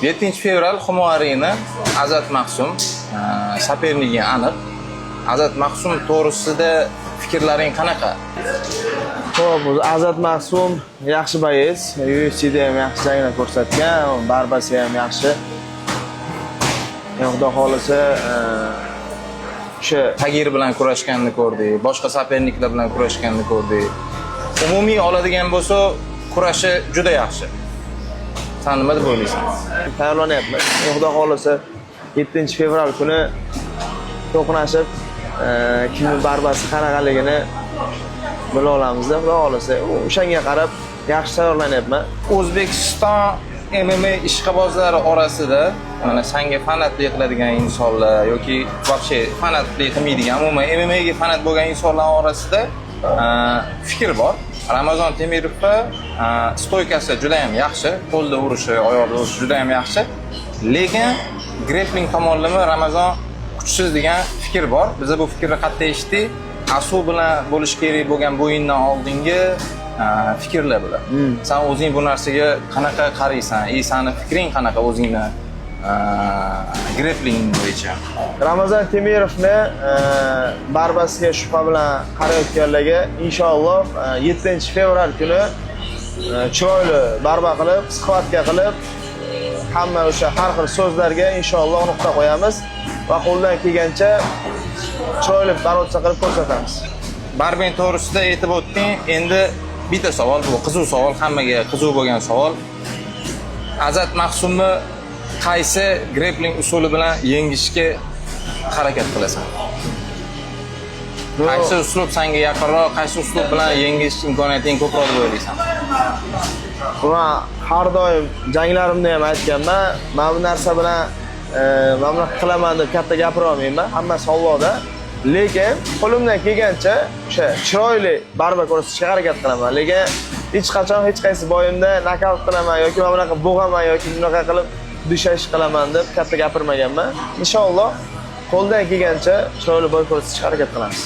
7-fevral Humo Arena Azat Maqsum sapernigi aniq. Azat Maqsum to'g'risida fikrlaring qanaqa? Xo'p, Azat Maqsum yaxshi boyez, UFC'da ham yaxshi janglar ko'rsatgan, barbasi ham yaxshi. Xudo xolisa o'sha Tagir bilan kurashganini ko'rdik, boshqa saperniklar bilan kurashganini ko'rdik. Umumiy oladigan bo'lsa, kurashi juda yaxshi. Sen nima deb o'ylaysan? tayyorlanyapman. Xudo xolisa 7-fevral kuni to'qnashib, kimning barbasi qanaqaligini bila olamizda. Xudo xolisa o'shanga qarab yaxshi tayyorlanyapman. O'zbekiston MMA ishqibozlari orasida mana senga fanatlik qiladigan insonlar yoki вообще fanatlik qilmaydigan, umuman MMA ga fanat bo'lgan insonlar orasida fikr bor. Ramazon Temirovga stoykasi juda ham yaxshi, qo'lda urishi, oyoqda urishi juda ham yaxshi. Lekin grappling tomonlama Ramazon kuchsiz degan fikr bor. Biz bu fikrni qattiq eshitdik. Asu bilan bo'lish kerak bo'lgan bo'yindan oldingi fikrlar bular. Sen o'zing bu narsaga qanaqa qaraysan? Seni fikring qanaqa o'zingni grappling bo'yicha? Ramazon Temirovni barbasiga shubha bilan qarayotganlarga inshaalloh 7-fevral kuni chiroyli barba qilib, sxvatka qilib, hamma o'sha har xil so'zlarga inshaalloh nuqta qo'yamiz va qo'ldan kelgancha chiroyli barocha qilib ko'rsatamiz. Barbeng to'g'risida aytib o'tding. Endi bitta savol, bu qiziq savol, hammaga qiziq bo'lgan savol. Azat Maqsumni qaysi grappling usuli bilan yengishga harakat qilasan? Qaysi uslub senga yaqinroq, qaysi uslub bilan yengish imkoniyating ko'proq deb o'ylaysan? Men har doim janglarimda ham aytganman, men bu narsa bilan mana qilaman deb katta gapira olmayman, hammasi Allohda. Lekin qo'limdan kelgancha o'sha chiroyli barba ko'rsatishga harakat qilaman. Lekin hech qachon hech qaysi bo'yimda nokaut qilaman yoki mana bunaqa bo'g'aman yoki bunaqa qilib dushash qilaman deb katta gapirmaganman. Inshaalloh qo'ldan kelgancha chiroyli bo'y ko'rsatishga harakat qilamiz.